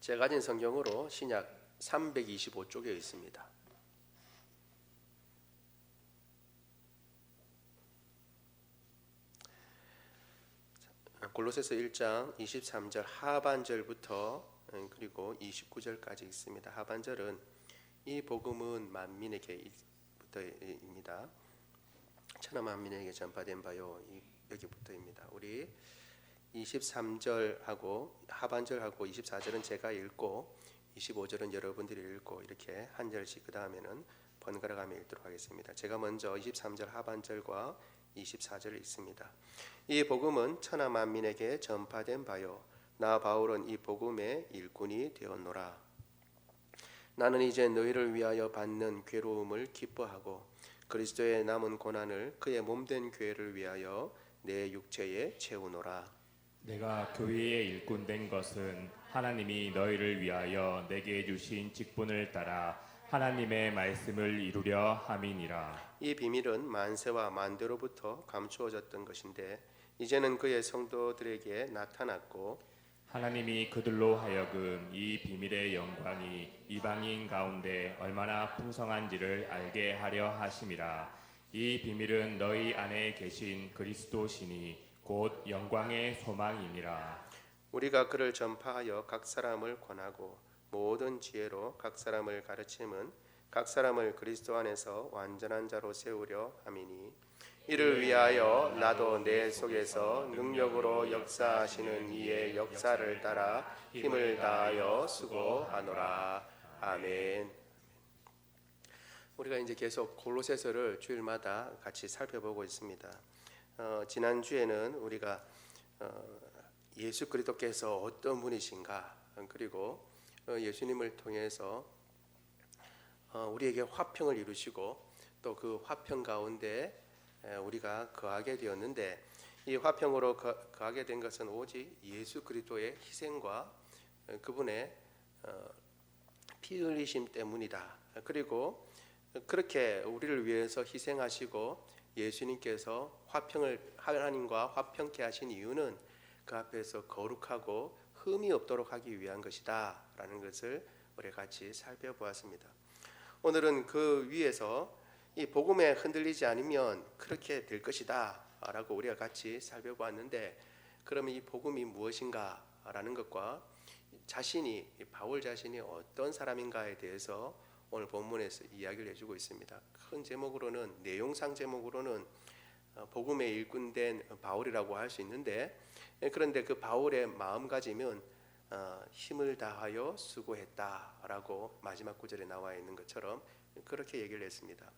제가 가진 성경으로 신약 325쪽에 있습니다. 골로새서 1장 23절 하반절부터 그리고 29절까지 있습니다. 하반절은 이 복음은 만민에게부터입니다. 천하 만민에게 전파된 바요, 여기부터입니다. 우리 23절하고 하반절하고 24절은 제가 읽고 25절은 여러분들이 읽고 이렇게 한 절씩 그 다음에는 번갈아가며 읽도록 하겠습니다. 제가 먼저 23절 하반절과 24절을 읽습니다. 이 복음은 천하 만민에게 전파된 바요, 나 바울은 이 복음의 일꾼이 되었노라. 나는 이제 너희를 위하여 받는 괴로움을 기뻐하고 그리스도의 남은 고난을 그의 몸된 교회를 위하여 내 육체에 채우노라. 내가 교회의 일꾼 된 것은 하나님이 너희를 위하여 내게 주신 직분을 따라 하나님의 말씀을 이루려 함이니라. 이 비밀은 만세와 만대로부터 감추어졌던 것인데 이제는 그의 성도들에게 나타났고 하나님이 그들로 하여금 이 비밀의 영광이 이방인 가운데 얼마나 풍성한지를 알게 하려 하심이라. 이 비밀은 너희 안에 계신 그리스도시니 곧 영광의 소망이니라. 우리가 그를 전파하여 각 사람을 권하고 모든 지혜로 각 사람을 가르침은 각 사람을 그리스도 안에서 완전한 자로 세우려 함이니 이를 위하여 나도 내 속에서 능력으로 역사하시는 이의 역사를 따라 힘을 다하여 수고하노라. 아멘. 우리가 이제 계속 골로새서를 주일마다 같이 살펴보고 있습니다. 지난 주에는 우리가 예수 그리스도께서 어떤 분이신가, 그리고 예수님을 통해서 우리에게 화평을 이루시고 또 그 화평 가운데 우리가 거하게 되었는데 이 화평으로 거하게 된 것은 오직 예수 그리스도의 희생과 그분의 피 흘리심 때문이다. 그리고 그렇게 우리를 위해서 희생하시고 예수님께서 하나님과 화평케 하신 이유는 그 앞에서 거룩하고 흠이 없도록 하기 위한 것이다 라는 것을 우리 같이 살펴보았습니다. 오늘은 그 위에서 이 복음에 흔들리지 않으면 그렇게 될 것이다 라고 우리가 같이 살펴보았는데, 그러면 이 복음이 무엇인가 라는 것과 바울 자신이 어떤 사람인가에 대해서 오늘 본문에서 이야기를 해주고 있습니다. 큰 제목으로는, 내용상 제목으로는 복음의 일꾼된 바울이라고 할 수 있는데, 그런데 그 바울의 마음가짐은 힘을 다하여 수고했다라고 마지막 구절에 나와 있는 것처럼 그렇게 얘기를 했습니다.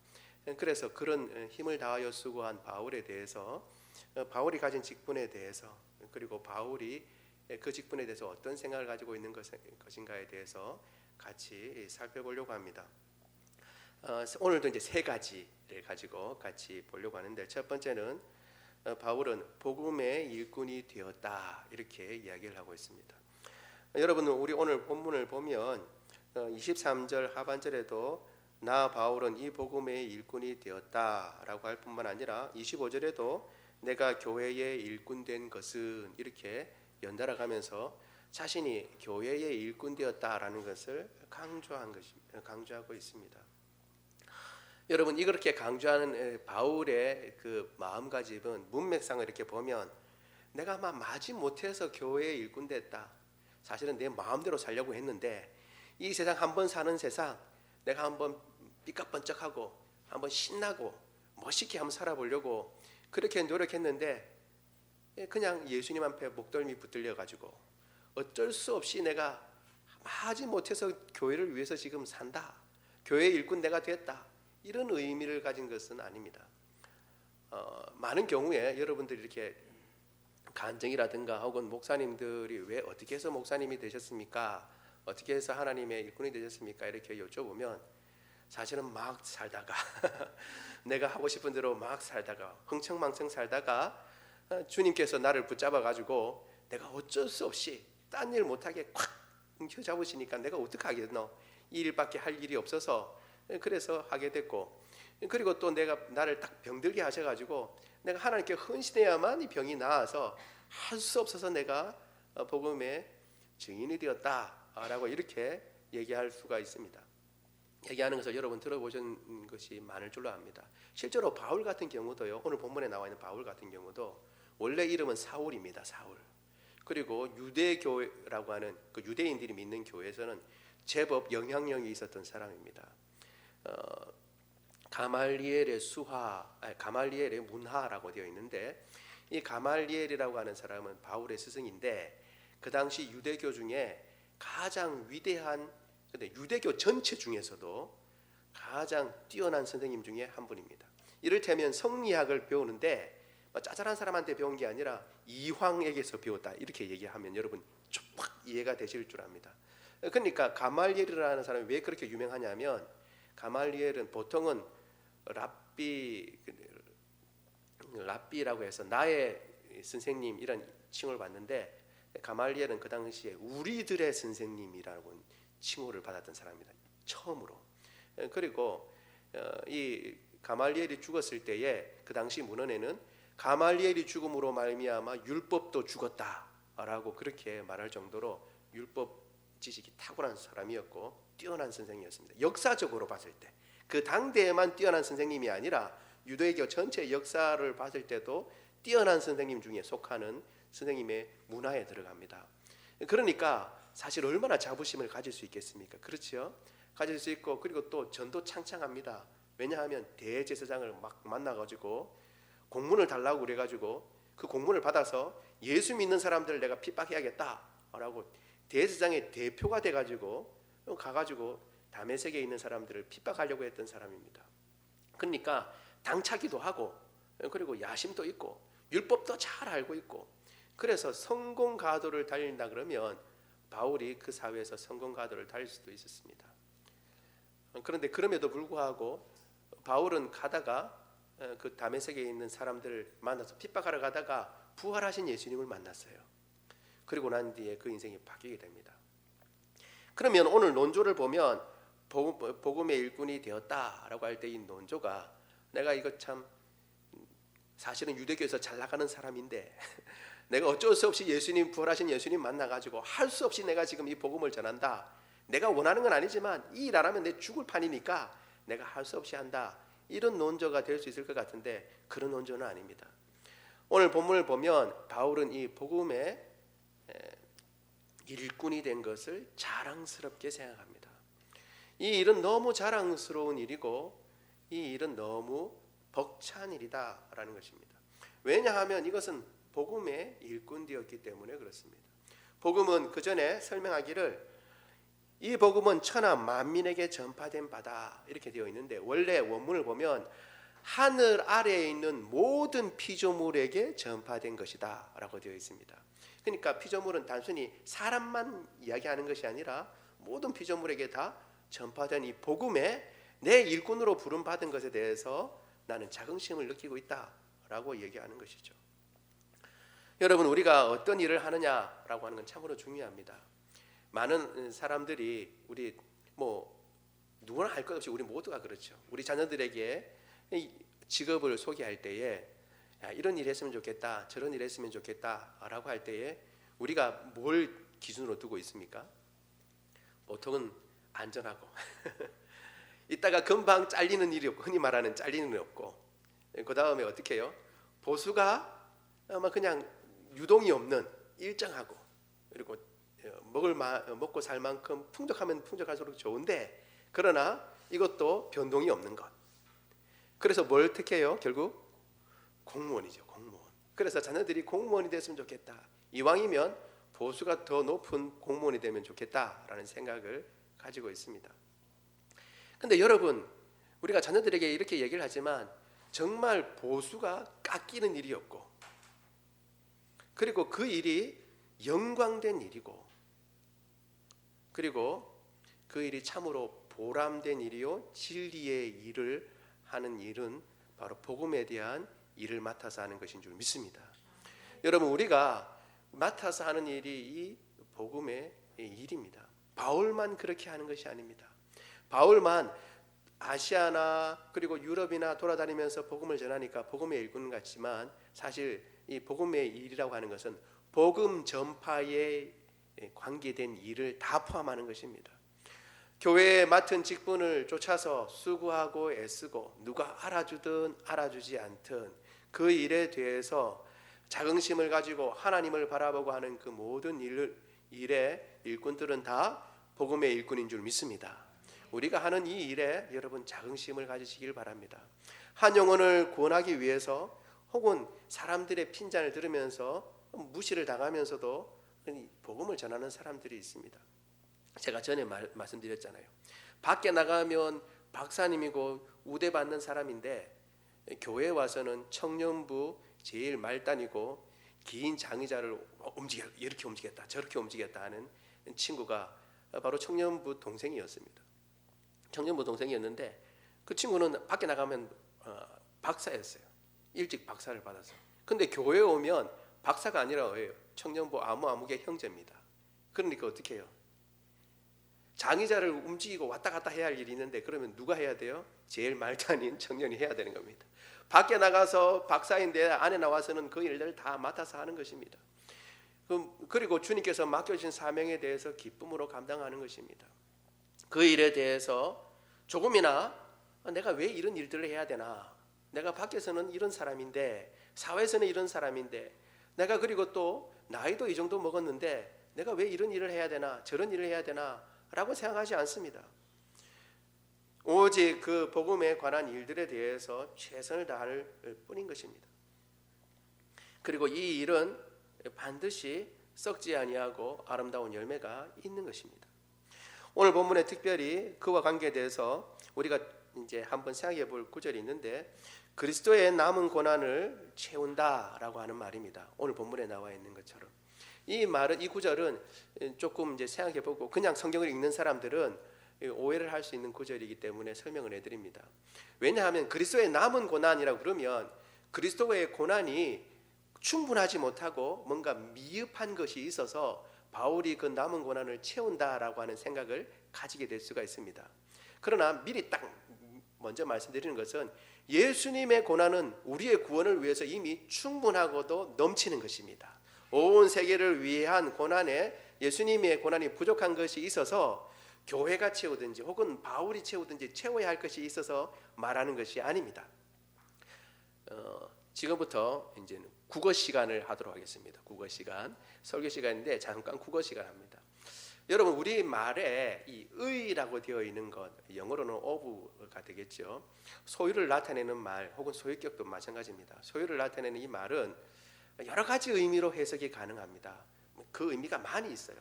그래서 그런 힘을 다하여 수고한 바울에 대해서, 바울이 가진 직분에 대해서, 그리고 바울이 그 직분에 대해서 어떤 생각을 가지고 있는 것인가에 대해서 같이 살펴보려고 합니다. 오늘도 이제 세 가지를 가지고 같이 보려고 하는데, 첫 번째는 바울은 복음의 일꾼이 되었다 이렇게 이야기를 하고 있습니다. 여러분, 우리 오늘 본문을 보면 23절 하반절에도 나 바울은 이 복음의 일꾼이 되었다라고 할 뿐만 아니라 25절에도 내가 교회의 일꾼 된 것은 이렇게 연달아 가면서 자신이 교회의 일꾼 되었다라는 것을 강조하고 있습니다. 여러분, 이렇게 강조하는 바울의 그 마음가짐은 문맥상을 이렇게 보면 내가 마지못해서 교회의 일꾼 됐다, 사실은 내 마음대로 살려고 했는데 이 세상 한번 사는 세상 내가 한번 삐까번쩍하고 한번 신나고 멋있게 한번 살아보려고 그렇게 노력했는데 그냥 예수님 앞에 목덜미 붙들려 가지고 어쩔 수 없이 내가 마지못해서 교회를 위해서 지금 산다, 교회의 일꾼 내가 됐다, 이런 의미를 가진 것은 아닙니다. 많은 경우에 여러분들이 이렇게 간증이라든가 혹은 목사님들이 왜 어떻게 해서 목사님이 되셨습니까? 어떻게 해서 하나님의 일꾼이 되셨습니까? 이렇게 여쭤보면 사실은 막 살다가 내가 하고 싶은 대로 막 살다가 흥청망청 살다가 주님께서 나를 붙잡아 가지고 내가 어쩔 수 없이 딴 일 못하게 콱 휘잡으시니까 내가 어떻게 하겠노? 이 일밖에 할 일이 없어서 그래서 하게 됐고, 그리고 또 나를 딱 병들게 하셔가지고 내가 하나님께 헌신해야만 이 병이 나아서 할 수 없어서 내가 복음의 증인이 되었다 라고 이렇게 얘기할 수가 있습니다. 얘기하는 것을 여러분 들어보신 것이 많을 줄로 압니다. 실제로 바울 같은 경우도요, 오늘 본문에 나와 있는 바울 같은 경우도 원래 이름은 사울입니다. 사울. 그리고 유대교라고 하는 그 유대인들이 믿는 교회에서는 제법 영향력이 있었던 사람입니다. 가말리엘의 가말리엘의 문하라고 되어 있는데, 이 가말리엘이라고 하는 사람은 바울의 스승인데 그 당시 유대교 중에 가장 위대한, 근데 유대교 전체 중에서도 가장 뛰어난 선생님 중에 한 분입니다. 이를테면 성리학을 배우는데 짜잘한 사람한테 배운 게 아니라 이황에게서 배웠다 이렇게 얘기하면 여러분 쫙 이해가 되실 줄 압니다. 그러니까 가말리엘이라는 사람이 왜 그렇게 유명하냐면, 가말리엘은 보통은 랍비라고 해서 나의 선생님 이런 칭호를 받는데, 가말리엘은 그 당시에 우리들의 선생님이라고 칭호를 받았던 사람입니다. 처음으로. 그리고 이 가말리엘이 죽었을 때에 그 당시 문헌에는 가말리엘이 죽음으로 말미암아 율법도 죽었다라고 그렇게 말할 정도로 율법 지식이 탁월한 사람이었고 뛰어난 선생이었습니다. 역사적으로 봤을 때 그 당대에만 뛰어난 선생님이 아니라 유대교 전체 역사를 봤을 때도 뛰어난 선생님 중에 속하는 선생님의 문화에 들어갑니다. 그러니까 사실 얼마나 자부심을 가질 수 있겠습니까? 그렇죠? 가질 수 있고, 그리고 또 전도 창창합니다. 왜냐하면 대제사장을 막 만나가지고 공문을 달라고 그래가지고 그 공문을 받아서 예수 믿는 사람들을 내가 핍박해야겠다라고 대제사장의 대표가 돼가지고 가가지고 다메섹에 있는 사람들을 핍박하려고 했던 사람입니다. 그러니까 당차기도 하고, 그리고 야심도 있고 율법도 잘 알고 있고, 그래서 성공가도를 달린다 그러면 바울이 그 사회에서 성공가도를 달릴 수도 있었습니다. 그런데 그럼에도 불구하고 바울은 가다가 그 다메섹에 있는 사람들을 만나서 핍박하러 가다가 부활하신 예수님을 만났어요. 그리고 난 뒤에 그 인생이 바뀌게 됩니다. 그러면 오늘 논조를 보면 복음의 일꾼이 되었다라고 할 때 이 논조가, 내가 이거 참 사실은 유대교에서 잘 나가는 사람인데 내가 어쩔 수 없이 예수님, 부활하신 예수님 만나가지고 할 수 없이 내가 지금 이 복음을 전한다. 내가 원하는 건 아니지만 이 일 안 하면 내 죽을 판이니까 내가 할 수 없이 한다. 이런 논조가 될 수 있을 것 같은데 그런 논조는 아닙니다. 오늘 본문을 보면 바울은 이 복음의 일꾼이 된 것을 자랑스럽게 생각합니다. 이 일은 너무 자랑스러운 일이고 이 일은 너무 벅찬 일이다라는 것입니다. 왜냐하면 이것은 복음의 일꾼되었기 때문에 그렇습니다. 복음은 그 전에 설명하기를 이 복음은 천하 만민에게 전파된 바다 이렇게 되어 있는데, 원래 원문을 보면 하늘 아래에 있는 모든 피조물에게 전파된 것이다 라고 되어 있습니다. 그러니까 피조물은 단순히 사람만 이야기하는 것이 아니라 모든 피조물에게 다 전파된 이 복음에 내 일꾼으로 부름받은 것에 대해서 나는 자긍심을 느끼고 있다라고 얘기하는 것이죠. 여러분, 우리가 어떤 일을 하느냐라고 하는 건 참으로 중요합니다. 많은 사람들이 우리 누구나 할 것 없이 우리 모두가 그렇죠. 우리 자녀들에게 직업을 소개할 때에 이런 일 했으면 좋겠다, 저런 일 했으면 좋겠다라고 할 때에 우리가 뭘 기준으로 두고 있습니까? 보통은 안전하고 이따가 금방 잘리는 일이 없고, 흔히 말하는 잘리는 일이 없고, 그 다음에 어떻게 해요? 보수가 아마 그냥 유동이 없는 일정하고, 그리고 먹고 살 만큼 풍족하면 풍족할수록 좋은데, 그러나 이것도 변동이 없는 것. 그래서 뭘 택해요? 결국 공무원이죠. 공무원. 그래서 자녀들이 공무원이 됐으면 좋겠다. 이왕이면 보수가 더 높은 공무원이 되면 좋겠다라는 생각을 가지고 있습니다. 근데 여러분, 우리가 자녀들에게 이렇게 얘기를 하지만 정말 보수가 깎이는 일이 없고, 그리고 그 일이 영광된 일이고, 그리고 그 일이 참으로 보람된 일이요 진리의 일을 하는 일은 바로 복음에 대한 일을 맡아서 하는 것인 줄 믿습니다. 여러분, 우리가 맡아서 하는 일이 이 복음의 일입니다. 바울만 그렇게 하는 것이 아닙니다. 바울만 아시아나 그리고 유럽이나 돌아다니면서 복음을 전하니까 복음의 일꾼 같지만, 사실 이 복음의 일이라고 하는 것은 복음 전파의 관계된 일을 다 포함하는 것입니다. 교회에 맡은 직분을 쫓아서 수고하고 애쓰고 누가 알아주든 알아주지 않든 그 일에 대해서 자긍심을 가지고 하나님을 바라보고 하는 그 모든 일의 일꾼들은 다 복음의 일꾼인 줄 믿습니다. 우리가 하는 이 일에 여러분 자긍심을 가지시길 바랍니다. 한 영혼을 구원하기 위해서 혹은 사람들의 핀잔을 들으면서 무시를 당하면서도 복음을 전하는 사람들이 있습니다. 제가 전에 말씀드렸잖아요. 밖에 나가면 박사님이고 우대받는 사람인데 교회에 와서는 청년부 제일 말단이고 긴 장의자를 이렇게 움직였다 저렇게 움직였다 하는 친구가 바로 청년부 동생이었습니다. 청년부 동생이었는데 그 친구는 밖에 나가면 박사였어요. 일찍 박사를 받아서. 근데 교회에 오면 박사가 아니라 해요. 청년부 아무개 형제입니다. 그러니까 어떻게 해요? 장의자를 움직이고 왔다 갔다 해야 할 일이 있는데 그러면 누가 해야 돼요? 제일 말단인 청년이 해야 되는 겁니다. 밖에 나가서 박사인데 안에 나와서는 그 일들을 다 맡아서 하는 것입니다. 그리고 주님께서 맡겨주신 사명에 대해서 기쁨으로 감당하는 것입니다. 그 일에 대해서 조금이나 내가 왜 이런 일들을 해야 되나, 내가 밖에서는 이런 사람인데 사회에서는 이런 사람인데 내가 그리고 또 나이도 이 정도 먹었는데 내가 왜 이런 일을 해야 되나 저런 일을 해야 되나 라고 생각하지 않습니다. 오직 그 복음에 관한 일들에 대해서 최선을 다할 뿐인 것입니다. 그리고 이 일은 반드시 썩지 아니하고 아름다운 열매가 있는 것입니다. 오늘 본문에 특별히 그와 관계돼서 우리가 이제 한번 생각해 볼 구절이 있는데 그리스도의 남은 고난을 채운다라고 하는 말입니다. 오늘 본문에 나와 있는 것처럼 이 말은 이 구절은 조금 이제 생각해 보고 그냥 성경을 읽는 사람들은 오해를 할 수 있는 구절이기 때문에 설명을 해드립니다. 왜냐하면 그리스도의 남은 고난이라고 그러면 그리스도의 고난이 충분하지 못하고 뭔가 미흡한 것이 있어서 바울이 그 남은 고난을 채운다라고 하는 생각을 가지게 될 수가 있습니다. 그러나 미리 딱 먼저 말씀드리는 것은 예수님의 고난은 우리의 구원을 위해서 이미 충분하고도 넘치는 것입니다. 온 세계를 위한 고난에 예수님의 고난이 부족한 것이 있어서 교회가 채우든지 혹은 바울이 채우든지 채워야 할 것이 있어서 말하는 것이 아닙니다. 지금부터 이제 국어 시간을 하도록 하겠습니다. 국어 시간, 설교 시간인데 잠깐 국어 시간 합니다. 여러분 우리 말에 이 의라고 되어 있는 것 영어로는 of가 되겠죠. 소유를 나타내는 말 혹은 소유격도 마찬가지입니다. 소유를 나타내는 이 말은 여러 가지 의미로 해석이 가능합니다. 그 의미가 많이 있어요.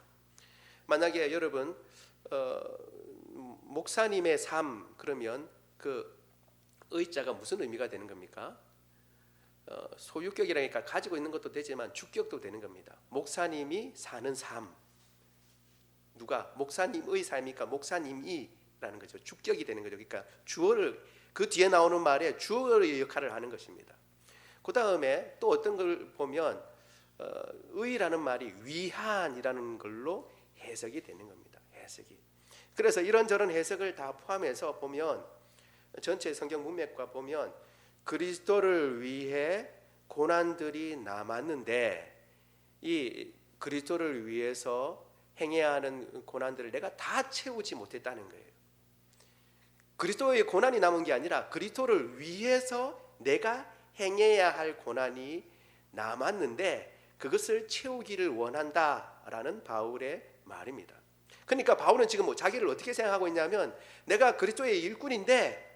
만약에 여러분 목사님의 삶 그러면 그 의자가 무슨 의미가 되는 겁니까? 소유격이라니까 가지고 있는 것도 되지만 주격도 되는 겁니다. 목사님이 사는 삶, 누가 목사님의 삶이니까 목사님이라는 거죠. 주격이 되는 거죠. 그러니까 주어를 그 뒤에 나오는 말에 주어의 역할을 하는 것입니다. 그 다음에 또 어떤 걸 보면 의라는 말이 위한이라는 걸로 해석이 되는 겁니다. 해석이. 그래서 이런저런 해석을 다 포함해서 보면 전체 성경 문맥과 보면 그리스도를 위해 고난들이 남았는데 이 그리스도를 위해서 행해야 하는 고난들을 내가 다 채우지 못했다는 거예요. 그리스도의 고난이 남은 게 아니라 그리스도를 위해서 내가 행해야 할 고난이 남았는데 그것을 채우기를 원한다라는 바울의 말입니다. 그러니까 바울은 지금 자기를 어떻게 생각하고 있냐면 내가 그리스도의 일꾼인데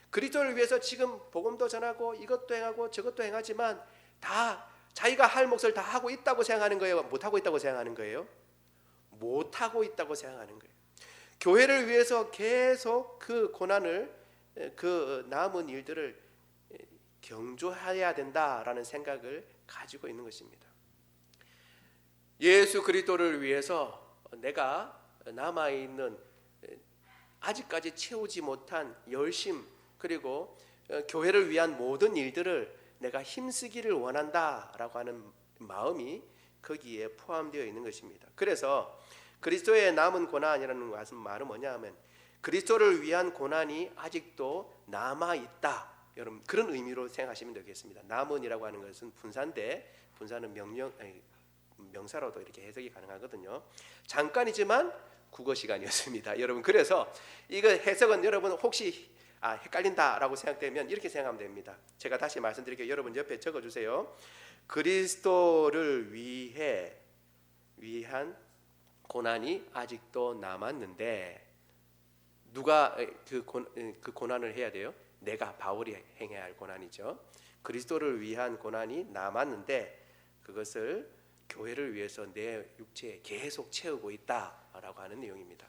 그리스도를 위해서 지금 복음도 전하고 이것도 행하고 저것도 행하지만 다 자기가 할 몫을 다 하고 있다고 생각하는 거예요? 못하고 있다고 생각하는 거예요? 못하고 있다고 생각하는 거예요. 교회를 위해서 계속 그 고난을 그 남은 일들을 경주해야 된다라는 생각을 가지고 있는 것입니다. 예수 그리스도를 위해서 내가 남아있는 아직까지 채우지 못한 열심 그리고 교회를 위한 모든 일들을 내가 힘쓰기를 원한다라고 하는 마음이 거기에 포함되어 있는 것입니다. 그래서 그리스도의 남은 고난이라는 말은 뭐냐 하면 그리스도를 위한 고난이 아직도 남아있다. 여러분 그런 의미로 생각하시면 되겠습니다. 남은이라고 하는 것은 분사인데 분사는 명사로도 이렇게 해석이 가능하거든요. 잠깐이지만 국어 시간이었습니다. 여러분, 그래서 이거 해석은 여러분 혹시 헷갈린다라고 생각되면 이렇게 생각하면 됩니다. 제가 다시 말씀드릴게요. 여러분 옆에 적어주세요. 그리스도를 위한 고난이 아직도 남았는데 누가 그 고난을 해야 돼요? 내가, 바울이 행해야 할 고난이죠. 그리스도를 위한 고난이 남았는데 그것을 교회를 위해서 내 육체에 계속 채우고 있다라고 하는 내용입니다.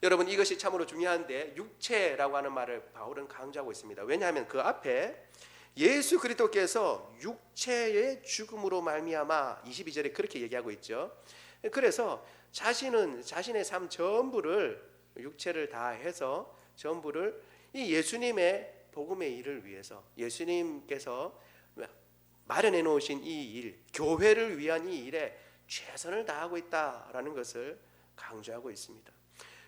여러분, 이것이 참으로 중요한데 육체라고 하는 말을 바울은 강조하고 있습니다. 왜냐하면 그 앞에 예수 그리스도께서 육체의 죽음으로 말미암아 22절에 그렇게 얘기하고 있죠. 그래서 자신의 삶 전부를, 육체를 다해서 전부를 이 예수님의 복음의 일을 위해서, 예수님께서 마련해 놓으신 이 일, 교회를 위한 이 일에 최선을 다하고 있다라는 것을 강조하고 있습니다.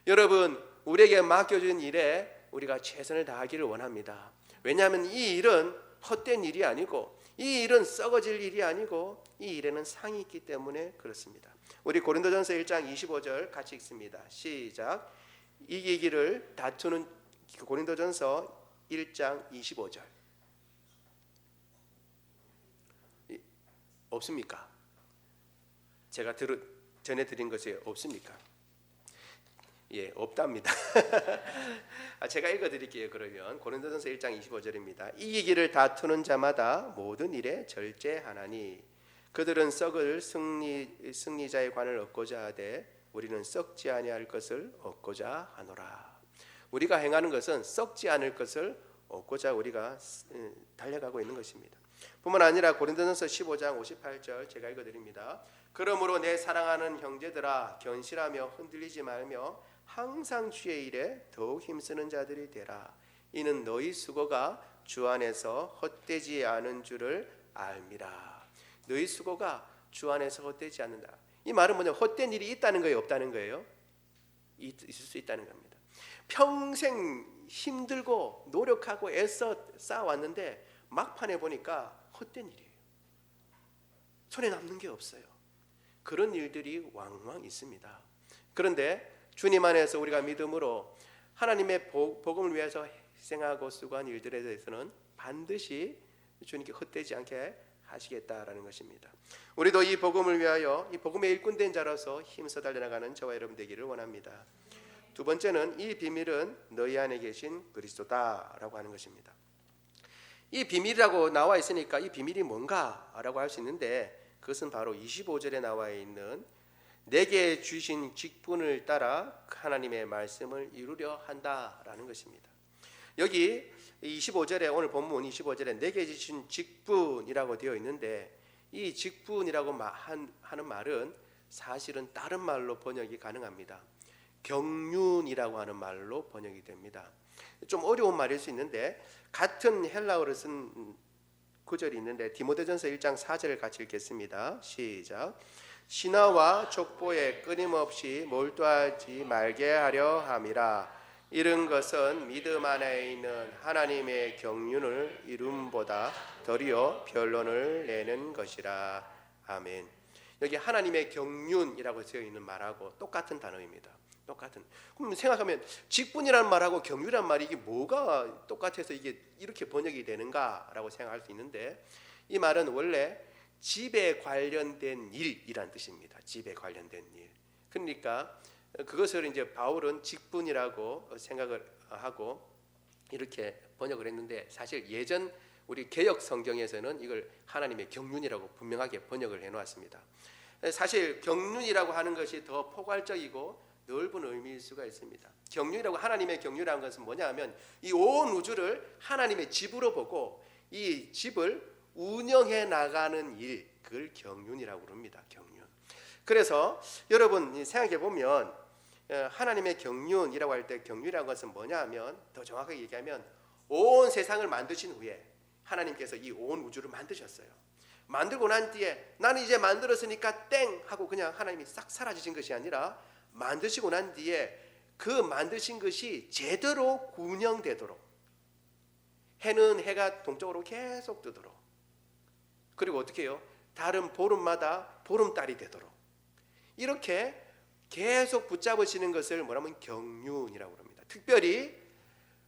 여러분, 우리에게 맡겨진 일에 우리가 최선을 다하기를 원합니다. 왜냐하면 이 일은 헛된 일이 아니고, 이 일은 썩어질 일이 아니고, 이 일에는 상이 있기 때문에 그렇습니다. 우리 고린도전서 1장 25절 같이 읽습니다. 시작. 이기기를 다투는, 고린도전서 1장 25절. 없습니까? 제가 전해드린 것이 없습니까? 예, 없답니다. 제가 읽어드릴게요. 그러면 고린도전서 1장 25절입니다. 이기기를 다투는 자마다 모든 일에 절제하나니 그들은 썩을 승리자의 관을 얻고자 하되 우리는 썩지 아니할 것을 얻고자 하노라. 우리가 행하는 것은 썩지 않을 것을 얻고자 우리가 달려가고 있는 것입니다. 뿐만 아니라 고린도전서 15장 58절 제가 읽어드립니다. 그러므로 내 사랑하는 형제들아, 견실하며 흔들리지 말며 항상 주의 일에 더욱 힘쓰는 자들이 되라. 이는 너희 수고가 주 안에서 헛되지 않은 줄을 알미라. 너희 수고가 주 안에서 헛되지 않는다. 이 말은 뭐냐? 헛된 일이 있다는 거예요, 없다는 거예요? 있을 수 있다는 겁니다. 평생 힘들고 노력하고 애써 쌓아왔는데 막판에 보니까 헛된 일이에요. 손에 남는 게 없어요. 그런 일들이 왕왕 있습니다. 그런데 주님 안에서 우리가 믿음으로 하나님의 복음을 위해서 희생하고 수고한 일들에 대해서는 반드시 주님께 헛되지 않게 하시겠다라는 것입니다. 우리도 이 복음을 위하여 이 복음의 일꾼된 자로서 힘써 달려나가는 저와 여러분 되기를 원합니다. 두 번째는 이 비밀은 너희 안에 계신 그리스도다라고 하는 것입니다. 이 비밀이라고 나와 있으니까 이 비밀이 뭔가라고 할 수 있는데 그것은 바로 25절에 나와 있는 내게 주신 직분을 따라 하나님의 말씀을 이루려 한다라는 것입니다. 여기 25절에 오늘 본문 25절에 내게 주신 직분이라고 되어 있는데 이 직분이라고 하는 말은 사실은 다른 말로 번역이 가능합니다. 경륜이라고 하는 말로 번역이 됩니다. 좀 어려운 말일 수 있는데 같은 헬라어를 쓴 구절이 있는데 디모데전서 1장 4절을 같이 읽겠습니다. 시작. 신화와 족보에 끊임없이 몰두하지 말게 하려 함이라. 이런 것은 믿음 안에 있는 하나님의 경륜을 이룸보다 더리어 변론을 내는 것이라. 아멘. 여기 하나님의 경륜이라고 되어 있는 말하고 똑같은 단어입니다. 똑같은. 그럼 생각하면 직분이라는 말하고 경륜이라는 말이 이게 뭐가 똑같아서 이게 이렇게 번역이 되는가라고 생각할 수 있는데 이 말은 원래 집에 관련된 일이란 뜻입니다. 집에 관련된 일. 그러니까 그것을 이제 바울은 직분이라고 생각을 하고 이렇게 번역을 했는데 사실 예전 우리 개역 성경에서는 이걸 하나님의 경륜이라고 분명하게 번역을 해놓았습니다. 사실 경륜이라고 하는 것이 더 포괄적이고 넓은 의미일 수가 있습니다. 경륜이라고 하나님의 경륜이라는 것은 뭐냐 하면 이 온 우주를 하나님의 집으로 보고 이 집을 운영해 나가는 일, 그걸 경륜이라고 합니다. 경륜. 그래서 여러분 생각해 보면 하나님의 경륜이라고 할 때 경륜이라는 것은 뭐냐 하면 더 정확하게 얘기하면 온 세상을 만드신 후에 하나님께서 이 온 우주를 만드셨어요. 만들고 난 뒤에 나는 이제 만들었으니까 땡 하고 그냥 하나님이 싹 사라지신 것이 아니라 만드시고 난 뒤에 그 만드신 것이 제대로 운영되도록 해는 해가 동쪽으로 계속 뜨도록 그리고 어떻게 해요? 다른 보름마다 보름달이 되도록 이렇게 계속 붙잡으시는 것을 뭐라면 경륜이라고 합니다. 특별히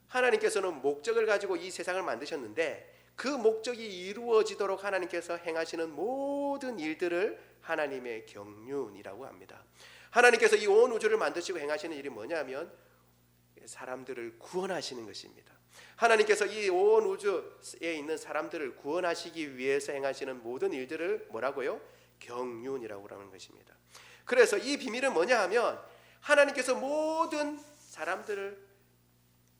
하나님께서는 목적을 가지고 이 세상을 만드셨는데 그 목적이 이루어지도록 하나님께서 행하시는 모든 일들을 하나님의 경륜이라고 합니다. 하나님께서 이 온 우주를 만드시고 행하시는 일이 뭐냐면 사람들을 구원하시는 것입니다. 하나님께서 이 온 우주에 있는 사람들을 구원하시기 위해서 행하시는 모든 일들을 뭐라고요? 경륜이라고 하는 것입니다. 그래서 이 비밀은 뭐냐 하면 하나님께서 모든 사람들을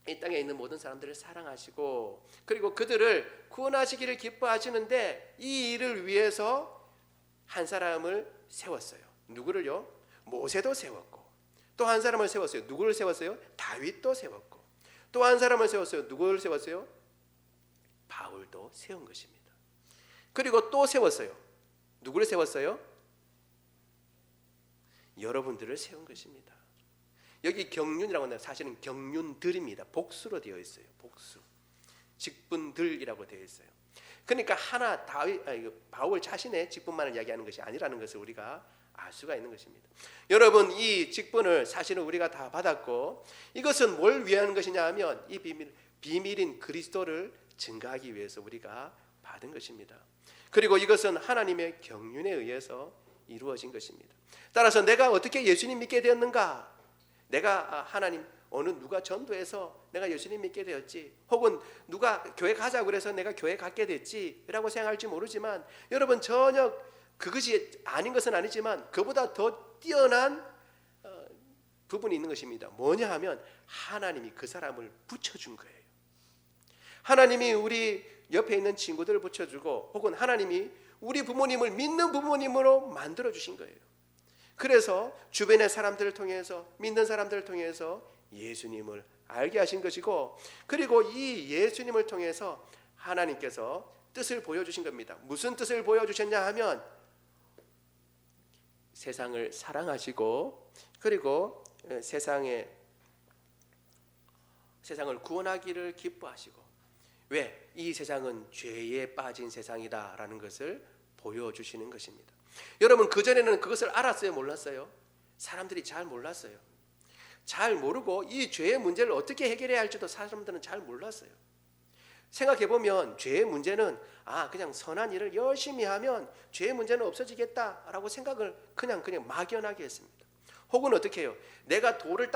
이 땅에 있는 모든 사람들을 사랑하시고 그리고 그들을 구원하시기를 기뻐하시는데 이 일을 위해서 한 사람을 세웠어요. 누구를요? 모세도 세웠고 또 한 사람을 세웠어요. 누구를 세웠어요? 다윗도 세웠고 또 한 사람을 세웠어요. 누구를 세웠어요? 바울도 세운 것입니다. 그리고 또 세웠어요. 누구를 세웠어요? 여러분들을 세운 것입니다. 여기 경륜이라고 하는 사실은 경륜들입니다. 복수로 되어 있어요. 복수. 직분들이라고 되어 있어요. 그러니까 하나 바울 자신의 직분만을 이야기하는 것이 아니라는 것을 우리가 알 수가 있는 것입니다. 여러분 이 직분을 사실은 우리가 다 받았고 이것은 뭘 위하는 것이냐 하면 이 비밀인 그리스도를 증거하기 위해서 우리가 받은 것입니다. 그리고 이것은 하나님의 경륜에 의해서 이루어진 것입니다. 따라서 내가 어떻게 예수님 믿게 되었는가? 내가 하나님 누가 전도해서 내가 예수님 믿게 되었지 혹은 누가 교회 가자고 그래서 내가 교회 갔게 됐지 라고 생각할지 모르지만 여러분 전혀 그것이 아닌 것은 아니지만 그보다 더 뛰어난 부분이 있는 것입니다. 뭐냐 하면 하나님이 그 사람을 붙여준 거예요. 하나님이 우리 옆에 있는 친구들을 붙여주고 혹은 하나님이 우리 부모님을 믿는 부모님으로 만들어주신 거예요. 그래서 주변의 사람들을 통해서 믿는 사람들을 통해서 예수님을 알게 하신 것이고 그리고 이 예수님을 통해서 하나님께서 뜻을 보여주신 겁니다. 무슨 뜻을 보여주셨냐 하면 세상을 사랑하시고 그리고 세상을 구원하기를 기뻐하시고 왜? 이 세상은 죄에 빠진 세상이다라는 것을 보여주시는 것입니다. 여러분 그전에는 그것을 알았어요? 몰랐어요? 사람들이 잘 몰랐어요. 잘 모르고 이 죄의 문제를 어떻게 해결해야 할지도 사람들은 잘 몰랐어요. 생각해보면 죄의 문제는 그냥 선한 일을 열심히 하면 죄의 문제는 없어지겠다라고 생각을 그냥 막연하게 했습니다. 혹은 어떻게 해요? 내가 돌을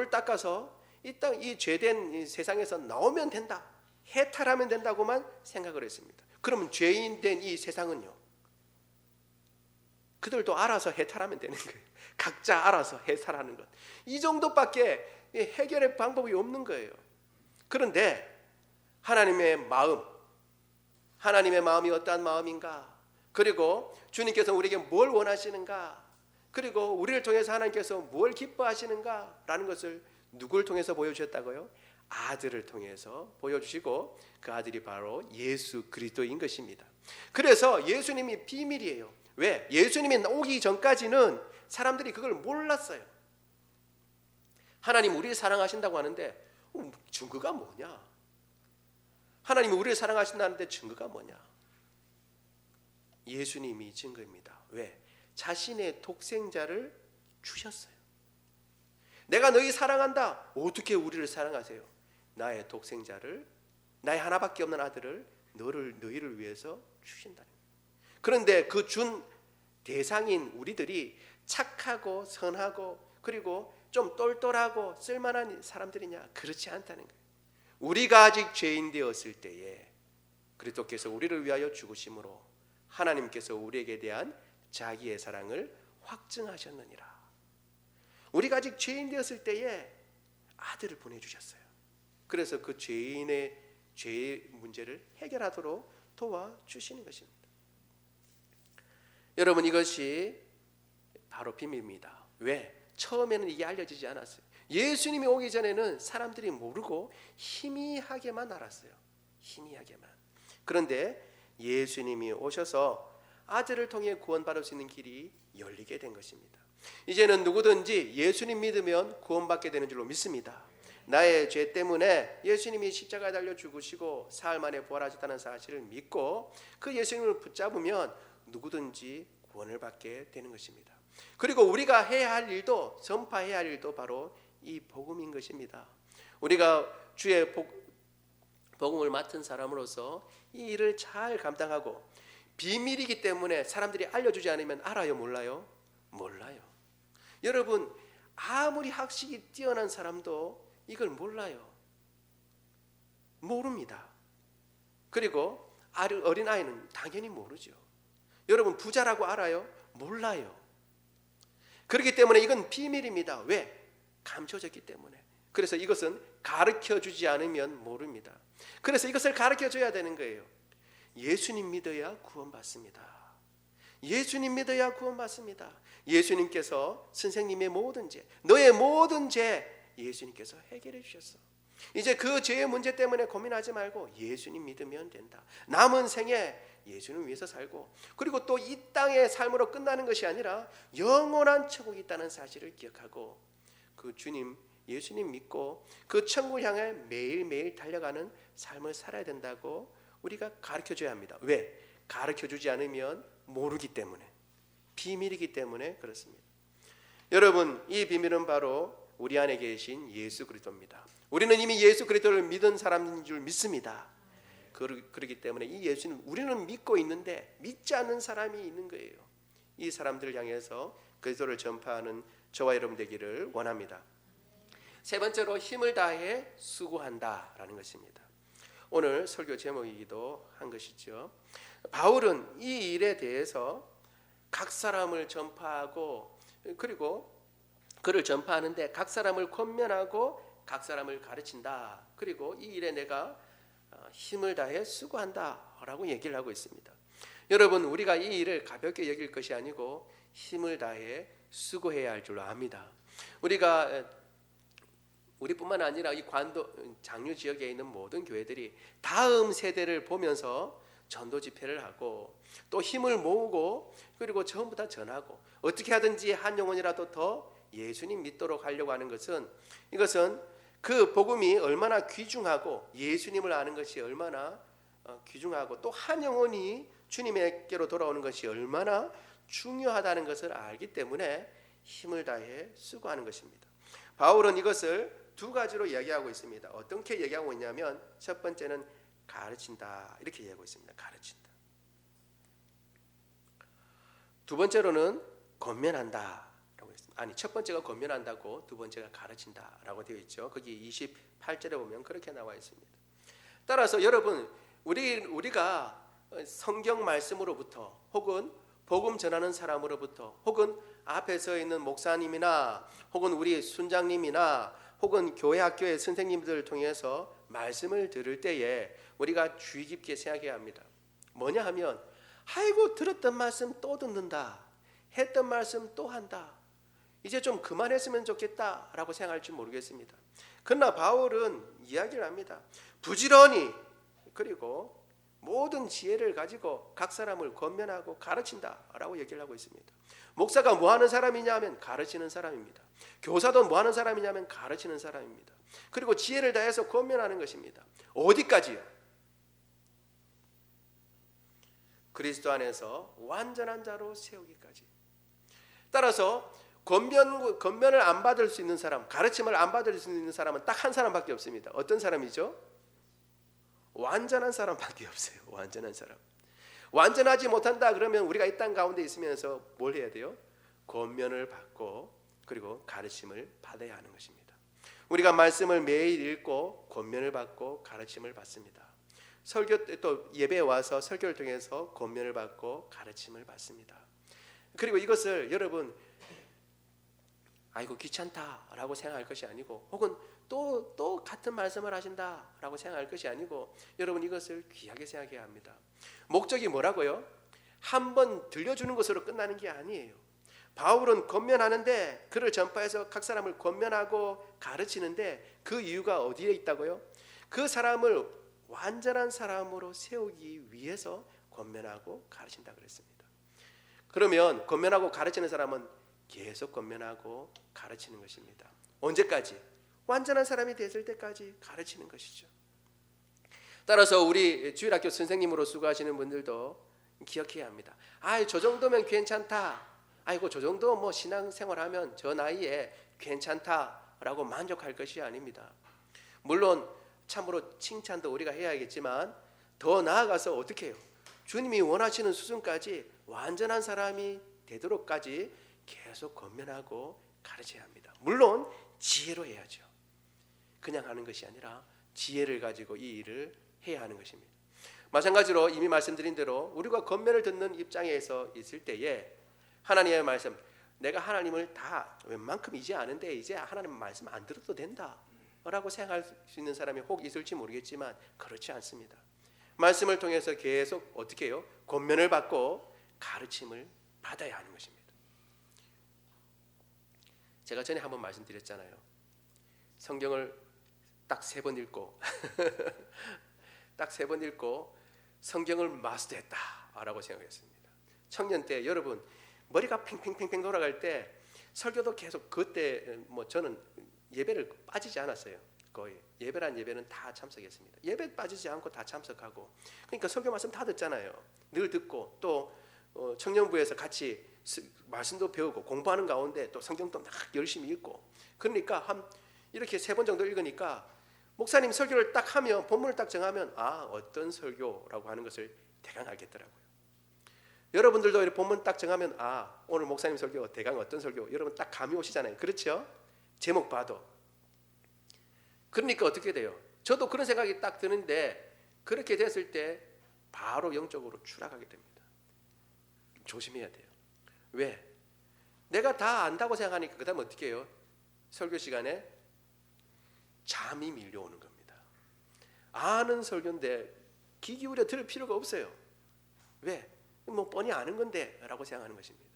닦아서 이 죄된 이 세상에서 나오면 된다, 해탈하면 된다고만 생각을 했습니다. 그러면 죄인 된 이 세상은요, 그들도 알아서 해탈하면 되는 거예요. 각자 알아서 해탈하는 것, 이 정도밖에 해결의 방법이 없는 거예요. 그런데 하나님의 마음이 어떠한 마음인가, 그리고 주님께서 우리에게 뭘 원하시는가, 그리고 우리를 통해서 하나님께서 뭘 기뻐하시는가 라는 것을 누굴 통해서 보여주셨다고요? 아들을 통해서 보여주시고 그 아들이 바로 예수 그리스도인 것입니다. 그래서 예수님이 비밀이에요. 왜? 예수님이 오기 전까지는 사람들이 그걸 몰랐어요. 하나님 우리를 사랑하신다고 하는데 증거가 뭐냐? 하나님이 우리를 사랑하신다는데 증거가 뭐냐? 예수님이 증거입니다. 왜? 자신의 독생자를 주셨어요. 내가 너희 사랑한다. 어떻게 우리를 사랑하세요? 나의 독생자를, 나의 하나밖에 없는 아들을 너희를 위해서 주신다는 거예요. 그런데 그 준 대상인 우리들이 착하고 선하고 그리고 좀 똘똘하고 쓸만한 사람들이냐? 그렇지 않다는 거예요. 우리가 아직 죄인 되었을 때에 그리스도께서 우리를 위하여 죽으심으로 하나님께서 우리에게 대한 자기의 사랑을 확증하셨느니라. 우리가 아직 죄인 되었을 때에 아들을 보내주셨어요. 그래서 그 죄인의 죄의 문제를 해결하도록 도와주시는 것입니다. 여러분 이것이 바로 비밀입니다. 왜? 처음에는 이게 알려지지 않았어요. 예수님이 오기 전에는 사람들이 모르고 희미하게만 알았어요. 희미하게만. 그런데 예수님이 오셔서 아들을 통해 구원받을 수 있는 길이 열리게 된 것입니다. 이제는 누구든지 예수님 믿으면 구원받게 되는 줄로 믿습니다. 나의 죄 때문에 예수님이 십자가에 달려 죽으시고 사흘 만에 부활하셨다는 사실을 믿고 그 예수님을 붙잡으면 누구든지 구원을 받게 되는 것입니다. 그리고 우리가 해야 할 일도, 전파해야 할 일도 바로 이 복음인 것입니다. 우리가 주의 복음을 맡은 사람으로서 이 일을 잘 감당하고, 비밀이기 때문에 사람들이 알려주지 않으면 알아요, 몰라요? 몰라요. 여러분, 아무리 학식이 뛰어난 사람도 이걸 몰라요. 모릅니다. 그리고 어린아이는 당연히 모르죠. 여러분, 부자라고 알아요? 몰라요. 그렇기 때문에 이건 비밀입니다. 왜? 감춰졌기 때문에. 그래서 이것은 가르쳐주지 않으면 모릅니다. 그래서 이것을 가르쳐줘야 되는 거예요. 예수님 믿어야 구원받습니다. 예수님 믿어야 구원받습니다. 예수님께서 선생님의 모든 죄, 너의 모든 죄 예수님께서 해결해 주셨어. 이제 그 죄의 문제 때문에 고민하지 말고 예수님 믿으면 된다. 남은 생에 예수님 위해서 살고, 그리고 또 이 땅의 삶으로 끝나는 것이 아니라 영원한 천국이 있다는 사실을 기억하고, 그 주님 예수님 믿고 그 천국을 향해 매일매일 달려가는 삶을 살아야 된다고 우리가 가르쳐줘야 합니다. 왜? 가르쳐주지 않으면 모르기 때문에, 비밀이기 때문에 그렇습니다. 여러분, 이 비밀은 바로 우리 안에 계신 예수 그리스도입니다. 우리는 이미 예수 그리스도를 믿은 사람인 줄 믿습니다. 그렇기 때문에 이 예수는 우리는 믿고 있는데 믿지 않는 사람이 있는 거예요. 이 사람들을 향해서 그리스도를 전파하는 저와 여러분 되기를 원합니다. 세 번째로 힘을 다해 수고한다라는 것입니다. 오늘 설교 제목이기도 한 것이죠. 바울은 이 일에 대해서 각 사람을 전파하고, 그리고 그를 전파하는데 각 사람을 권면하고 각 사람을 가르친다. 그리고 이 일에 내가 힘을 다해 수고한다라고 얘기를 하고 있습니다. 여러분, 우리가 이 일을 가볍게 여길 것이 아니고 힘을 다해 수고해야 할 줄로 압니다. 우리뿐만 아니라 이 관도 장류 지역에 있는 모든 교회들이 다음 세대를 보면서 전도 집회를 하고 또 힘을 모으고, 그리고 전부 다 전하고, 어떻게 하든지 한 영혼이라도 더 예수님 믿도록 하려고 하는 것은, 이것은 그 복음이 얼마나 귀중하고 예수님을 아는 것이 얼마나 귀중하고 또 한 영혼이 주님에게로 돌아오는 것이 얼마나 중요하다는 것을 알기 때문에 힘을 다해 수고하는 것입니다. 바울은 이것을 두 가지로 이야기하고 있습니다. 어떻게 얘기하고 있냐면, 첫 번째는 가르친다, 이렇게 얘기하고 있습니다. 가르친다. 두 번째로는 권면한다. 아니, 첫 번째가 권면한다고 두 번째가 가르친다라고 되어 있죠. 거기 28절에 보면 그렇게 나와 있습니다. 따라서 여러분, 우리가 성경 말씀으로부터, 혹은 복음 전하는 사람으로부터, 혹은 앞에 서 있는 목사님이나 혹은 우리 순장님이나 혹은 교회 학교의 선생님들을 통해서 말씀을 들을 때에 우리가 주의 깊게 생각해야 합니다. 뭐냐 하면, 아이고 들었던 말씀 또 듣는다, 했던 말씀 또 한다, 이제 좀 그만했으면 좋겠다라고 생각할지 모르겠습니다. 그러나 바울은 이야기를 합니다. 부지런히, 그리고 모든 지혜를 가지고 각 사람을 권면하고 가르친다라고 얘기를 하고 있습니다. 목사가 뭐 하는 사람이냐 하면 가르치는 사람입니다. 교사도 뭐 하는 사람이냐 하면 가르치는 사람입니다. 그리고 지혜를 다해서 권면하는 것입니다. 어디까지요? 그리스도 안에서 완전한 자로 세우기까지. 따라서 권면을 안 받을 수 있는 사람, 가르침을 안 받을 수 있는 사람은 딱 한 사람밖에 없습니다. 어떤 사람이죠? 완전한 사람밖에 없어요. 완전한 사람. 완전하지 못한다 그러면 우리가 이 땅 가운데 있으면서 뭘 해야 돼요? 권면을 받고, 그리고 가르침을 받아야 하는 것입니다. 우리가 말씀을 매일 읽고 권면을 받고 가르침을 받습니다. 설교 또 예배에 와서 설교를 통해서 권면을 받고 가르침을 받습니다. 그리고 이것을 여러분, 아이고 귀찮다라고 생각할 것이 아니고, 혹은 또 같은 말씀을 하신다라고 생각할 것이 아니고, 여러분 이것을 귀하게 생각해야 합니다. 목적이 뭐라고요? 한번 들려주는 것으로 끝나는 게 아니에요. 바울은 권면하는데, 그를 전파해서 각 사람을 권면하고 가르치는데 그 이유가 어디에 있다고요? 그 사람을 완전한 사람으로 세우기 위해서 권면하고 가르친다 그랬습니다. 그러면 권면하고 가르치는 사람은 계속 권면하고 가르치는 것입니다. 언제까지? 완전한 사람이 됐을 때까지 가르치는 것이죠. 따라서 우리 주일학교 선생님으로 수고하시는 분들도 기억해야 합니다. 저 정도면 괜찮다. 아이고 저 정도 뭐 신앙생활하면 저 나이에 괜찮다라고 만족할 것이 아닙니다. 물론 참으로 칭찬도 우리가 해야겠지만 더 나아가서 어떻게 해요? 주님이 원하시는 수준까지 완전한 사람이 되도록까지 계속 권면하고 가르쳐야 합니다. 물론 지혜로 해야죠. 그냥 하는 것이 아니라 지혜를 가지고 이 일을 해야 하는 것입니다. 마찬가지로 이미 말씀드린 대로 우리가 권면을 듣는 입장에서 있을 때에 하나님의 말씀, 내가 하나님을 다 웬만큼 이제 아는데 이제 하나님 말씀 안 들어도 된다 라고 생각할 수 있는 사람이 혹 있을지 모르겠지만 그렇지 않습니다. 말씀을 통해서 계속 어떻게 해요? 권면을 받고 가르침을 받아야 하는 것입니다. 제가 전에 한번 말씀드렸잖아요. 성경을 딱 3번 읽고 딱 3번 읽고 성경을 마스터했다라고 생각했습니다. 청년 때 여러분 머리가 팽팽팽팽 돌아갈 때 설교도 계속 그때 뭐 저는 예배를 빠지지 않았어요. 거의 예배란 예배는 다 참석했습니다. 예배 빠지지 않고 다 참석하고 그러니까 설교 말씀 다 듣잖아요. 늘 듣고 또 청년부에서 같이 말씀도 배우고 공부하는 가운데 또 성경도 막 열심히 읽고 그러니까 한 이렇게 3번 정도 읽으니까 목사님 설교를 딱 하면 본문을 딱 정하면 어떤 설교라고 하는 것을 대강 알겠더라고요. 여러분들도 이렇게 본문 딱 정하면 오늘 목사님 설교 대강 어떤 설교 여러분 딱 감이 오시잖아요. 그렇죠? 제목 봐도. 그러니까 어떻게 돼요? 저도 그런 생각이 딱 드는데 그렇게 됐을 때 바로 영적으로 추락하게 됩니다. 조심해야 돼요. 왜? 내가 다 안다고 생각하니까 그 다음 어떻게 해요? 설교 시간에 잠이 밀려오는 겁니다. 아는 설교인데 귀 기울여 들을 필요가 없어요. 왜? 뭐 뻔히 아는 건데 라고 생각하는 것입니다.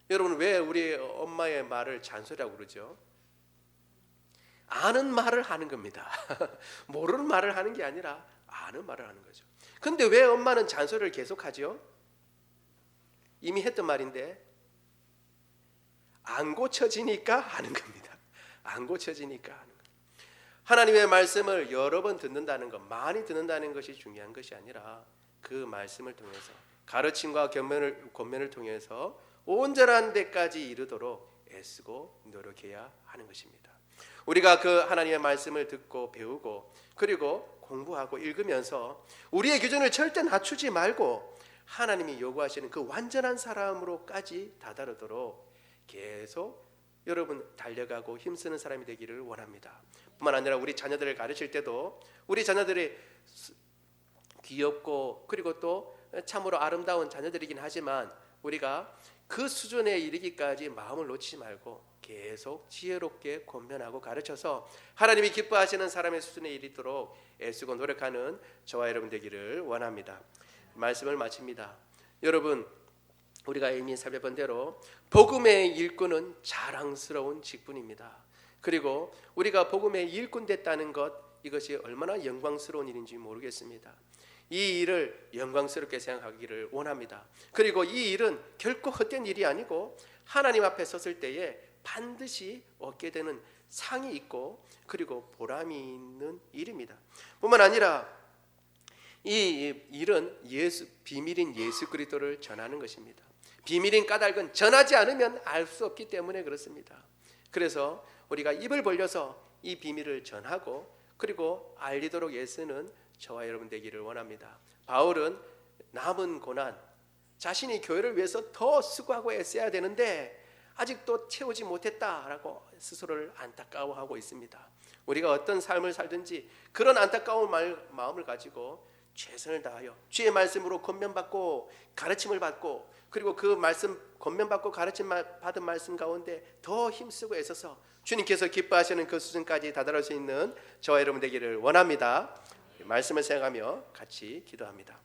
여러분 왜 우리 엄마의 말을 잔소리라고 그러죠? 아는 말을 하는 겁니다. 모르는 말을 하는 게 아니라 아는 말을 하는 거죠. 근데 왜 엄마는 잔소리를 계속하죠? 이미 했던 말인데 안 고쳐지니까 하는 겁니다. 안 고쳐지니까 하는 거예요. 하나님의 말씀을 여러 번 듣는다는 것, 많이 듣는다는 것이 중요한 것이 아니라 그 말씀을 통해서 가르침과 권면을 통해서 온전한 데까지 이르도록 애쓰고 노력해야 하는 것입니다. 우리가 그 하나님의 말씀을 듣고 배우고 그리고 공부하고 읽으면서 우리의 기준을 절대 낮추지 말고 하나님이 요구하시는 그 완전한 사람으로까지 다다르도록 계속 여러분 달려가고 힘쓰는 사람이 되기를 원합니다. 뿐만 아니라 우리 자녀들을 가르칠 때도 우리 자녀들이 귀엽고 그리고 또 참으로 아름다운 자녀들이긴 하지만 우리가 그 수준에 이르기까지 마음을 놓치지 말고 계속 지혜롭게 권면하고 가르쳐서 하나님이 기뻐하시는 사람의 수준에 이르도록 애쓰고 노력하는 저와 여러분 되기를 원합니다. 말씀을 마칩니다. 여러분 우리가 이미 살펴본 대로 복음의 일꾼은 자랑스러운 직분입니다. 그리고 우리가 복음의 일꾼 됐다는 것 이것이 얼마나 영광스러운 일인지 모르겠습니다. 이 일을 영광스럽게 생각하기를 원합니다. 그리고 이 일은 결코 헛된 일이 아니고 하나님 앞에 섰을 때에 반드시 얻게 되는 상이 있고 그리고 보람이 있는 일입니다. 뿐만 아니라 이 일은 비밀인 예수 그리스도를 전하는 것입니다. 비밀인 까닭은 전하지 않으면 알 수 없기 때문에 그렇습니다. 그래서 우리가 입을 벌려서 이 비밀을 전하고 그리고 알리도록 애쓰는 저와 여러분 되기를 원합니다. 바울은 남은 고난, 자신이 교회를 위해서 더 수고하고 애써야 되는데 아직도 채우지 못했다라고 스스로를 안타까워하고 있습니다. 우리가 어떤 삶을 살든지 그런 안타까운 마음을 가지고 최선을 다하여 주의 말씀으로 권면받고 가르침을 받고 그리고 그 말씀 권면받고 가르침 받은 말씀 가운데 더 힘쓰고 애써서 주님께서 기뻐하시는 그 수준까지 다다를 수 있는 저와 여러분 되기를 원합니다. 말씀을 생각하며 같이 기도합니다.